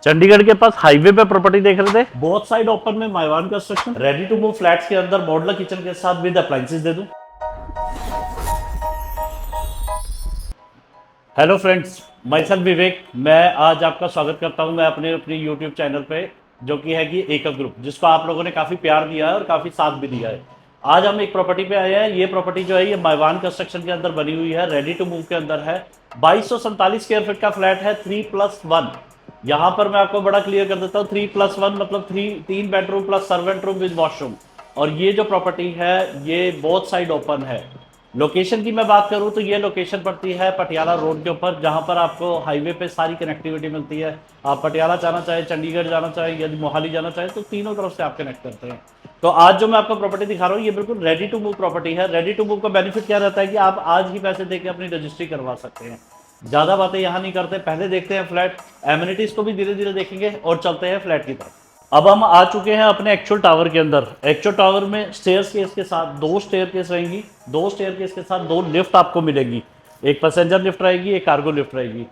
चंडीगढ़ के पास हाईवे पे प्रॉपर्टी देख रहे थे, बोथ साइड ओपन में माइवान construction, ready to move flats के अंदर मॉडुलर किचन के साथ विद अप्लायंसेस दे दूं। हेलो फ्रेंड्स, माय सेल्फ विवेक। मैं आज आपका स्वागत करता हूं मैं अपने यूट्यूब चैनल पे, जो कि है कि एकल ग्रुप, जिसको आप लोगों ने काफ़ी प्यार दिया है और काफ़ी साथ भी दिया है। आज हम एक प्रॉपर्टी पे आए हैं। ये प्रॉपर्टी जो है ये माइवान कंस्ट्रक्शन के अंदर बनी हुई है, रेडी टू मूव के अंदर है। 2247 स्क्वायर फीट का फ्लैट है, 3+1। यहाँ पर मैं आपको बड़ा क्लियर कर देता हूँ, 3+1 मतलब 3 bedroom plus servant room with washroom. और ये जो प्रॉपर्टी है ये बोथ साइड ओपन है। लोकेशन की मैं बात करूं तो ये लोकेशन पड़ती है पटियाला रोड के ऊपर, जहां पर आपको हाईवे पे सारी कनेक्टिविटी मिलती है। आप पटियाला जाना चाहें, चंडीगढ़ जाना चाहें, यदि मोहाली जाना चाहें, तो तीनों तरफ से आप कनेक्ट करते हैं। तो आज जो मैं आपको प्रॉपर्टी दिखा रहा हूँ ये बिल्कुल रेडी टू मूव प्रॉपर्टी है। रेडी टू मूव का बेनिफिट क्या रहता है कि आप आज ही पैसे देके अपनी रजिस्ट्री करवा सकते हैं। ज़्यादा बातें यहाँ नहीं करते, पहले देखते हैं फ्लैट, एमिनिटीज़ को भी धीरे धीरे देखेंगे और चलते हैं फ्लैट की तरफ। अब हम आ चुके हैं अपने एक्चुअल टावर के अंदर। एक्चुअल टावर में स्टेयर्स केस के साथ 2 स्टेयर केस रहेंगी, 2 स्टेयर केस के साथ 2 लिफ्ट आपको मिलेगी। एक पैसेंजर लिफ्ट रहेगी, एक कार्गो लिफ्ट रहेगी।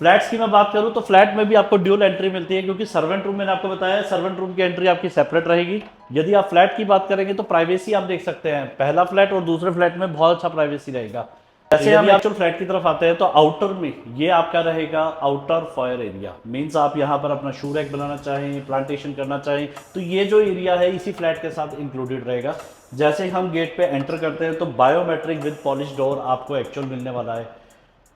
फ्लैट्स की मैं बात करूं तो फ्लैट में भी आपको ड्यूल एंट्री मिलती है, क्योंकि सर्वेंट रूम मैंने आपको बताया, सर्वेंट रूम की एंट्री आपकी सेपरेट रहेगी। यदि आप फ्लैट की बात करेंगे तो प्राइवेसी आप देख सकते हैं, पहला फ्लैट और दूसरे फ्लैट में बहुत अच्छा प्राइवेसी रहेगा। जैसे हम एक्चुअल फ्लैट की तरफ आते हैं तो आउटर में ये आपका रहेगा आउटर फायर एरिया। मींस आप यहाँ पर अपना शू रैक बनाना चाहें, प्लांटेशन करना चाहें, तो ये जो एरिया है इसी फ्लैट के साथ इंक्लूडेड रहेगा। जैसे ही हम गेट पे एंटर करते हैं तो बायोमेट्रिक विद पॉलिश डोर आपको एक्चुअल मिलने वाला है।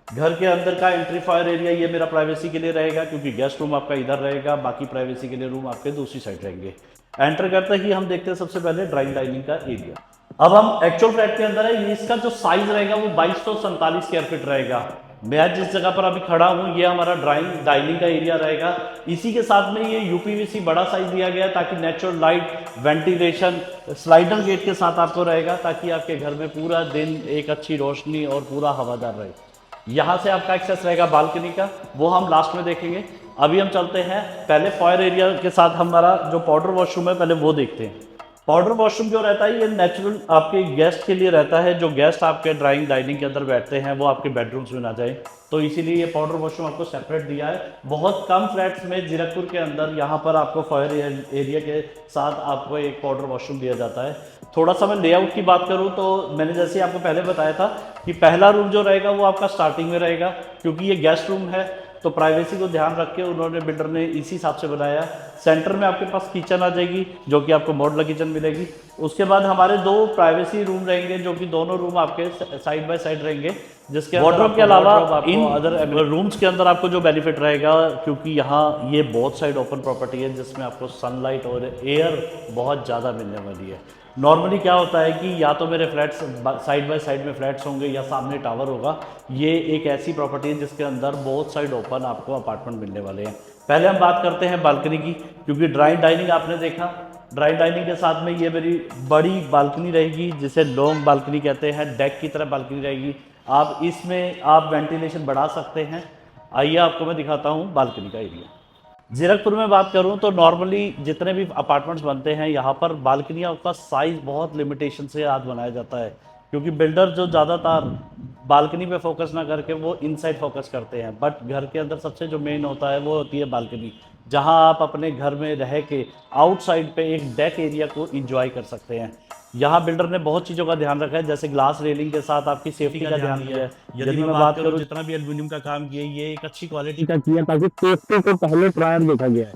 घर के अंदर का एंट्री फायर एरिया ये मेरा प्राइवेसी के लिए रहेगा, क्योंकि गेस्ट रूम आपका इधर रहेगा, बाकी प्राइवेसी के लिए रूम आपके दूसरी साइड रहेंगे। एंटर करते ही हम देखते हैं सबसे पहले ड्राइंग डाइनिंग का एरिया। अब हम एक्चुअल फ्लैट के अंदर है, इसका जो साइज रहेगा वो 2247 स्क्वायर फीट रहेगा। मैं जिस जगह पर अभी खड़ा हूँ ये हमारा ड्राइंग डाइनिंग का एरिया रहेगा। इसी के साथ में ये यूपीवीसी बड़ा साइज दिया गया है, ताकि natural light, ventilation, slider gate के साथ आपको रहेगा, ताकि आपके घर में पूरा दिन एक अच्छी रोशनी और पूरा हवादार रहे। यहाँ से आपका एक्सेस रहेगा बालकनी का, वो हम लास्ट में देखेंगे। अभी हम चलते हैं पहले फायर एरिया के साथ हमारा जो पाउडर वॉशरूम है पहले वो देखते हैं। पाउडर वॉशरूम जो रहता है ये नेचुरल आपके गेस्ट के लिए रहता है। जो गेस्ट आपके ड्राइंग डाइनिंग के अंदर बैठते हैं वो आपके बेडरूम्स में ना जाए, तो इसीलिए ये पाउडर वॉशरूम आपको सेपरेट दिया है। बहुत कम फ्लैट्स में जीरकपुर के अंदर यहाँ पर आपको फायर एरिया के साथ आपको एक पाउडर वॉशरूम दिया जाता है। थोड़ा सा मैं लेआउट की बात करूँ तो मैंने जैसे आपको पहले बताया था कि पहला रूम जो रहेगा वो आपका स्टार्टिंग में रहेगा, क्योंकि ये गेस्ट रूम है तो प्राइवेसी को ध्यान रख के उन्होंने बिल्डर ने इसी हिसाब से बनाया। सेंटर में आपके पास किचन आ जाएगी, जो कि आपको मॉडुलर किचन मिलेगी। उसके बाद हमारे 2 प्राइवेसी रूम रहेंगे, जो कि दोनों रूम आपके साइड बाय साइड रहेंगे, जिसके वार्डरोब के अलावा इन अदर रूम्स के अंदर आपको जो बेनिफिट रहेगा, क्योंकि यहाँ ये बोथ साइड ओपन प्रॉपर्टी है जिसमें आपको सनलाइट और एयर बहुत ज़्यादा मिलने वाली है। नॉर्मली क्या होता है कि या तो मेरे फ्लैट्स साइड बाय साइड में फ्लैट्स होंगे या सामने टावर होगा। ये एक ऐसी प्रॉपर्टी है जिसके अंदर बोथ साइड ओपन आपको अपार्टमेंट मिलने वाले हैं। पहले हम बात करते हैं बालकनी की, क्योंकि ड्राइंग डाइनिंग आपने देखा, ड्राइंग डाइनिंग के साथ में ये मेरी बड़ी बालकनी रहेगी, जिसे लॉन्ग बालकनी कहते हैं, डेक की तरह बालकनी रहेगी। आप इसमें आप वेंटिलेशन बढ़ा सकते हैं। आइए आपको मैं दिखाता हूँ बालकनी का एरिया। जीरकपुर में बात करूं तो नॉर्मली जितने भी अपार्टमेंट्स बनते हैं यहाँ पर बालकनियों का साइज़ बहुत लिमिटेशन से आज बनाया जाता है, क्योंकि बिल्डर जो ज़्यादातर बालकनी पे फोकस ना करके वो इनसाइड फोकस करते हैं। बट घर के अंदर सबसे जो मेन होता है वो होती है बालकनी, जहां आप अपने घर में रह के आउटसाइड पे एक डेक एरिया को इंजॉय कर सकते हैं। यहाँ बिल्डर ने बहुत चीज़ों का ध्यान रखा है, जैसे ग्लास रेलिंग के साथ आपकी सेफ्टी का ध्यान दिया है। यदि मैं बात करूँ जितना भी एल्यूमिनियम का काम किया ये एक अच्छी क्वालिटी का किया, ताकि सेफ्टी को पहले प्रायर देखा गया है।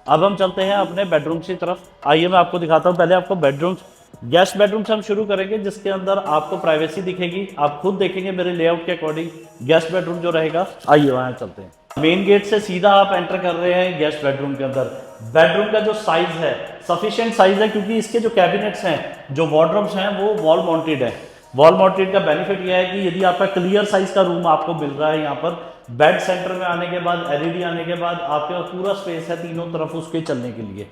अब हम चलते हैं अपने बेडरूम्स की तरफ। आइए मैं आपको दिखाता हूँ। पहले आपको बेडरूम्स, गेस्ट बेडरूम से हम शुरू करेंगे, जिसके अंदर आपको प्राइवेसी दिखेगी। आप खुद देखेंगे मेरे लेआउट के अकॉर्डिंग गेस्ट बेडरूम जो रहेगा। आइए वहाँ चलते हैं। मेन गेट से सीधा आप एंटर कर रहे हैं गेस्ट बेडरूम के अंदर। बेडरूम का जो साइज है सफिशिएंट साइज है, क्योंकि इसके जो कैबिनेट्स हैं, जो वार्डरोब्स हैं, वो वॉल माउंटेड है। वॉल माउंटेड का बेनिफिट यह है कि यदि आपका क्लियर साइज का रूम आपको मिल रहा है, यहाँ पर बेड सेंटर में आने के बाद, एलईडी आने के बाद आपके पास पूरा स्पेस है तीनों तरफ उसके चलने के लिए।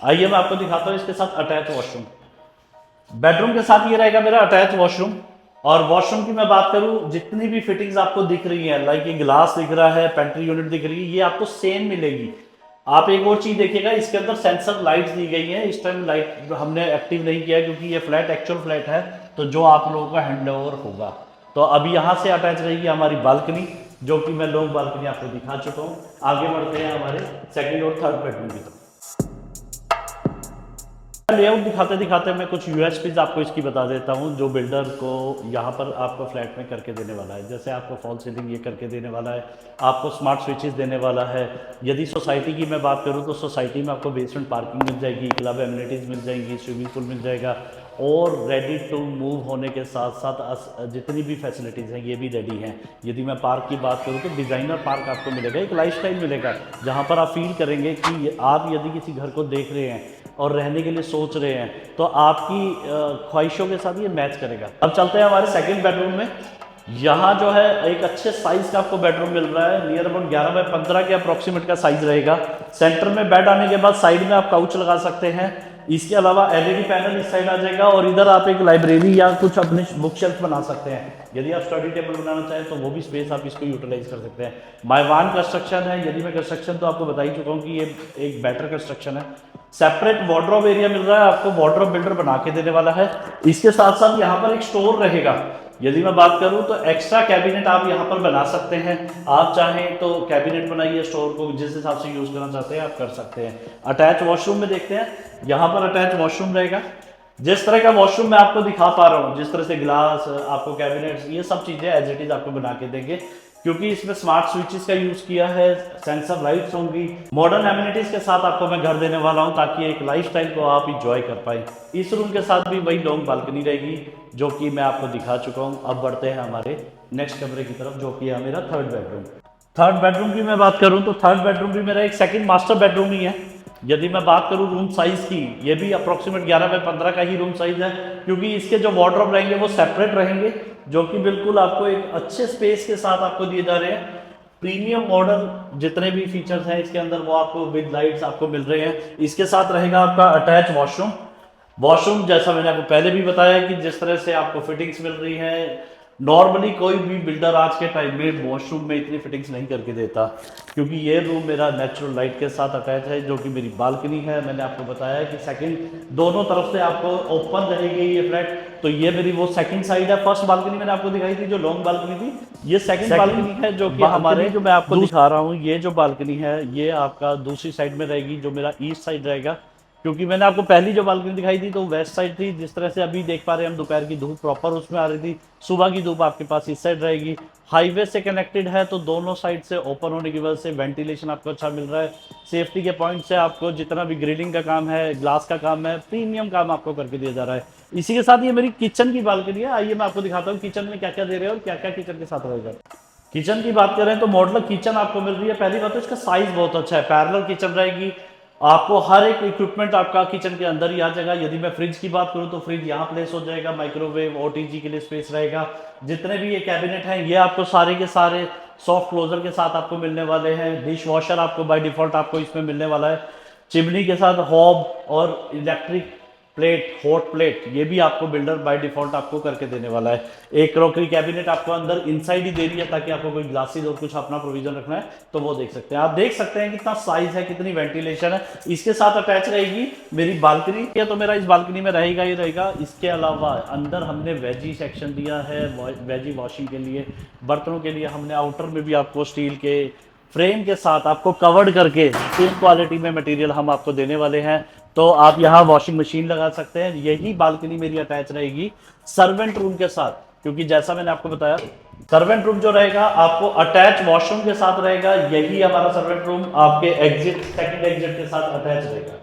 आइए मैं आपको दिखाता हूँ इसके साथ अटैच वॉशरूम। बेडरूम के साथ ये रहेगा मेरा अटैच वॉशरूम। और वॉशरूम की मैं बात करूं, जितनी भी फिटिंग्स आपको दिख रही हैं, लाइक ये ग्लास दिख रहा है, पेंट्री यूनिट दिख रही है, ये आपको सेम मिलेगी। आप एक और चीज देखिएगा, इसके अंदर सेंसर लाइट्स दी गई हैं। इस टाइम लाइट हमने एक्टिव नहीं किया क्योंकि ये फ्लैट एक्चुअल फ्लैट है, तो जो आप लोगों का हैंड ओवर होगा। तो अभी यहाँ से अटैच रहेगी हमारी बालकनी। जो कि मैं लॉन्ग बालकनी आपको दिखा चुका हूँ। आगे बढ़ते हैं हमारे सेकंड और थर्ड बेडरूम की तरफ। लेआउट दिखाते दिखाते मैं कुछ यूएसपीज आपको इसकी बता देता हूँ जो बिल्डर को यहाँ पर आपको फ्लैट में करके देने वाला है। जैसे आपको फॉल सीलिंग ये करके देने वाला है, आपको स्मार्ट स्विचेस देने वाला है। यदि सोसाइटी की मैं बात करूँ तो सोसाइटी में आपको बेसमेंट पार्किंग मिल जाएगी, क्लब एमिनिटीज़ मिल जाएंगी, स्विमिंग पूल मिल जाएगा, और रेडी टू मूव होने के साथ साथ जितनी भी फैसिलिटीज़ हैं ये भी रेडी हैं। यदि मैं पार्क की बात करूँ तो डिज़ाइनर पार्क आपको मिलेगा, एक लाइफस्टाइल मिलेगा जहाँ पर आप फील करेंगे कि आप यदि किसी घर को देख रहे हैं और रहने के लिए सोच रहे हैं तो आपकी ख्वाहिशों के साथ ये मैच करेगा। अब चलते हैं हमारे सेकंड बेडरूम में। यहाँ जो है एक अच्छे साइज़ का आपको बेडरूम मिल रहा है, नियर अबाउट 11 बाय 15 के अप्रोक्सीमेट का साइज़ रहेगा। सेंटर में बेड आने के बाद साइड में आप काउच लगा सकते हैं। इसके अलावा एलईडी पैनल इस साइड आ जाएगा और इधर आप एक लाइब्रेरी या कुछ अपने बुक शेल्फ बना सकते हैं। यदि आप स्टडी टेबल बनाना चाहें तो वो भी स्पेस आप इसको यूटिलाइज कर सकते हैं। माइवान कंस्ट्रक्शन है। यदि मैं कंस्ट्रक्शन तो आपको बता ही चुका हूँ कि ये एक बेटर कंस्ट्रक्शन है। सेपरेट वार्डरोब एरिया मिल रहा है आपको, वार्डरोब बिल्डर बना के देने वाला है। इसके साथ साथ यहाँ पर एक स्टोर रहेगा। यदि मैं बात करूं तो एक्स्ट्रा कैबिनेट आप यहाँ पर बना सकते हैं। आप चाहें तो कैबिनेट बनाइए, स्टोर को जिस हिसाब से यूज करना चाहते हैं आप कर सकते हैं। अटैच वॉशरूम में देखते हैं, यहाँ पर अटैच वॉशरूम रहेगा। जिस तरह का वॉशरूम मैं आपको दिखा पा रहा हूँ, जिस तरह से ग्लास, आपको कैबिनेट्स, ये सब चीजें एज इट इज आपको बना के देंगे, क्योंकि इसमें स्मार्ट स्विचेस का यूज किया है, सेंसर लाइट्स होंगी, मॉडर्न एमिनिटीज के साथ आपको मैं घर देने वाला हूं ताकि एक लाइफस्टाइल को आप इंजॉय कर पाए। इस रूम के साथ भी वही लॉन्ग बालकनी रहेगी जो कि मैं आपको दिखा चुका हूं। अब बढ़ते हैं हमारे नेक्स्ट कमरे की तरफ जो कि है मेरा थर्ड बेडरूम। थर्ड बेडरूम की मैं बात करूं तो थर्ड बेडरूम भी मेरा एक सेकंड मास्टर बेडरूम ही है। यदि मैं बात करूं रूम साइज की, ये भी अप्रोक्सीमेट 11 बाय 15 का ही रूम साइज है, क्योंकि इसके जो वार्डरोब रहेंगे वो सेपरेट रहेंगे, जो कि बिल्कुल आपको एक अच्छे स्पेस के साथ आपको दिए जा रहे हैं। प्रीमियम मॉडल जितने भी फीचर्स हैं इसके अंदर वो आपको विद लाइट्स आपको मिल रहे हैं। इसके साथ रहेगा आपका अटैच वॉशरूम। वॉशरूम जैसा मैंने आपको पहले भी बताया कि जिस तरह से आपको फिटिंग्स मिल रही है, नॉर्मली कोई भी बिल्डर आज के टाइम में वॉशरूम में इतनी फिटिंग्स नहीं करके देता, क्योंकि ये रूम मेरा नेचुरल लाइट के साथ अटैच है जो कि मेरी बालकनी है। मैंने आपको बताया कि सेकंड दोनों तरफ से आपको ओपन रहेगी ये फ्लैट, तो ये मेरी वो सेकंड साइड है। फर्स्ट बालकनी मैंने आपको दिखाई थी जो लॉन्ग बालकनी थी, ये सेकंड बालकनी है जो कि हमारे जो मैं आपको दिखा रहा हूँ। ये जो बालकनी है ये आपका दूसरी साइड में रहेगी जो मेरा ईस्ट साइड रहेगा, क्योंकि मैंने आपको पहली जो बालकनी दिखाई थी तो वेस्ट साइड थी। जिस तरह से अभी देख पा रहे हैं हम, दोपहर की धूप प्रॉपर उसमें आ रही थी, सुबह की धूप आपके पास इस साइड रहेगी। हाईवे से कनेक्टेड है तो दोनों साइड से ओपन होने की वजह से वेंटिलेशन आपको अच्छा मिल रहा है। सेफ्टी के पॉइंट से आपको जितना भी ग्रिलिंग का काम है, ग्लास का काम है, प्रीमियम काम आपको करके दिया जा रहा है। इसी के साथ ये मेरी किचन की बालकनी है। आइए मैं आपको दिखाता हूँ किचन में क्या क्या दे रहे हैं और क्या क्या किचन के साथ रहेगा। किचन की बात करें तो मॉडलर किचन आपको मिल रही है। पहली बात तो इसका साइज बहुत अच्छा है, पैरेलल किचन रहेगी। आपको हर एक इक्विपमेंट आपका किचन के अंदर ही आ जाएगा। यदि मैं फ्रिज की बात करूं तो फ्रिज यहाँ प्लेस हो जाएगा, माइक्रोवेव, ओटीजी के लिए स्पेस रहेगा। जितने भी ये कैबिनेट हैं ये आपको सारे के सारे सॉफ्ट क्लोजर के साथ आपको मिलने वाले हैं। डिश वॉशर आपको बाय डिफॉल्ट आपको इसमें मिलने वाला है। चिमनी के साथ हॉब और इलेक्ट्रिक प्लेट, हॉट प्लेट, ये भी आपको बिल्डर बाय डिफॉल्ट आपको करके देने वाला है। एक क्रॉकरी कैबिनेट आपको अंदर इनसाइड ही दे रही है ताकि आपको कोई ग्लासेस और कुछ अपना प्रोविजन रखना है तो वो देख सकते हैं। आप देख सकते हैं कितना साइज है, कितनी वेंटिलेशन है। इसके साथ अटैच रहेगी मेरी बालकनी, या तो मेरा इस बालकनी में रहेगा ही रहेगा। इसके अलावा अंदर हमने वेजी सेक्शन दिया है, वेजी वॉशिंग के लिए। बर्तनों के लिए हमने आउटर में भी आपको स्टील के फ्रेम के साथ आपको कवर्ड करके सेम क्वालिटी में मटेरियल हम आपको देने वाले हैं, तो आप यहाँ वॉशिंग मशीन लगा सकते हैं। यही बालकनी मेरी अटैच रहेगी सर्वेंट रूम के साथ, क्योंकि जैसा मैंने आपको बताया सर्वेंट रूम जो रहेगा आपको अटैच वॉशरूम के साथ रहेगा। यही हमारा सर्वेंट रूम आपके एग्जिट, सेकंड एग्जिट के साथ अटैच रहेगा।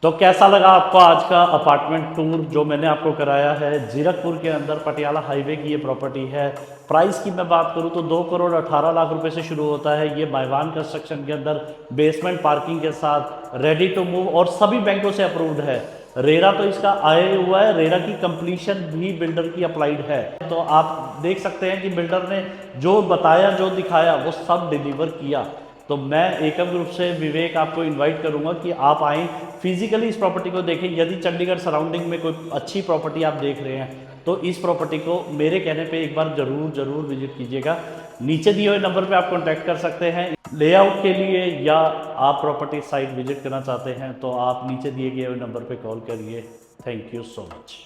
तो कैसा लगा आपको आज का अपार्टमेंट टूर जो मैंने आपको कराया है? जीरकपुर के अंदर पटियाला हाईवे की ये प्रॉपर्टी है। प्राइस की मैं बात करूं तो 2,18,00,000 रुपए से शुरू होता है। ये माइवान कंस्ट्रक्शन के अंदर बेसमेंट पार्किंग के साथ रेडी टू मूव और सभी बैंकों से अप्रूव्ड है। रेरा तो इसका आया हुआ है, रेरा की कंप्लीशन भी बिल्डर की अप्लाइड है। तो आप देख सकते हैं कि बिल्डर ने जो बताया, जो दिखाया वो सब डिलीवर किया। तो मैं एकम ग्रुप से विवेक आपको इनवाइट करूंगा कि आप आएँ, फिजिकली इस प्रॉपर्टी को देखें। यदि चंडीगढ़ सराउंडिंग में कोई अच्छी प्रॉपर्टी आप देख रहे हैं तो इस प्रॉपर्टी को मेरे कहने पे एक बार जरूर विजिट कीजिएगा। नीचे दिए हुए नंबर पे आप कांटेक्ट कर सकते हैं लेआउट के लिए, या आप प्रॉपर्टी साइट विजिट करना चाहते हैं तो आप नीचे दिए गए हुए नंबर पे कॉल करिए। Thank you so much.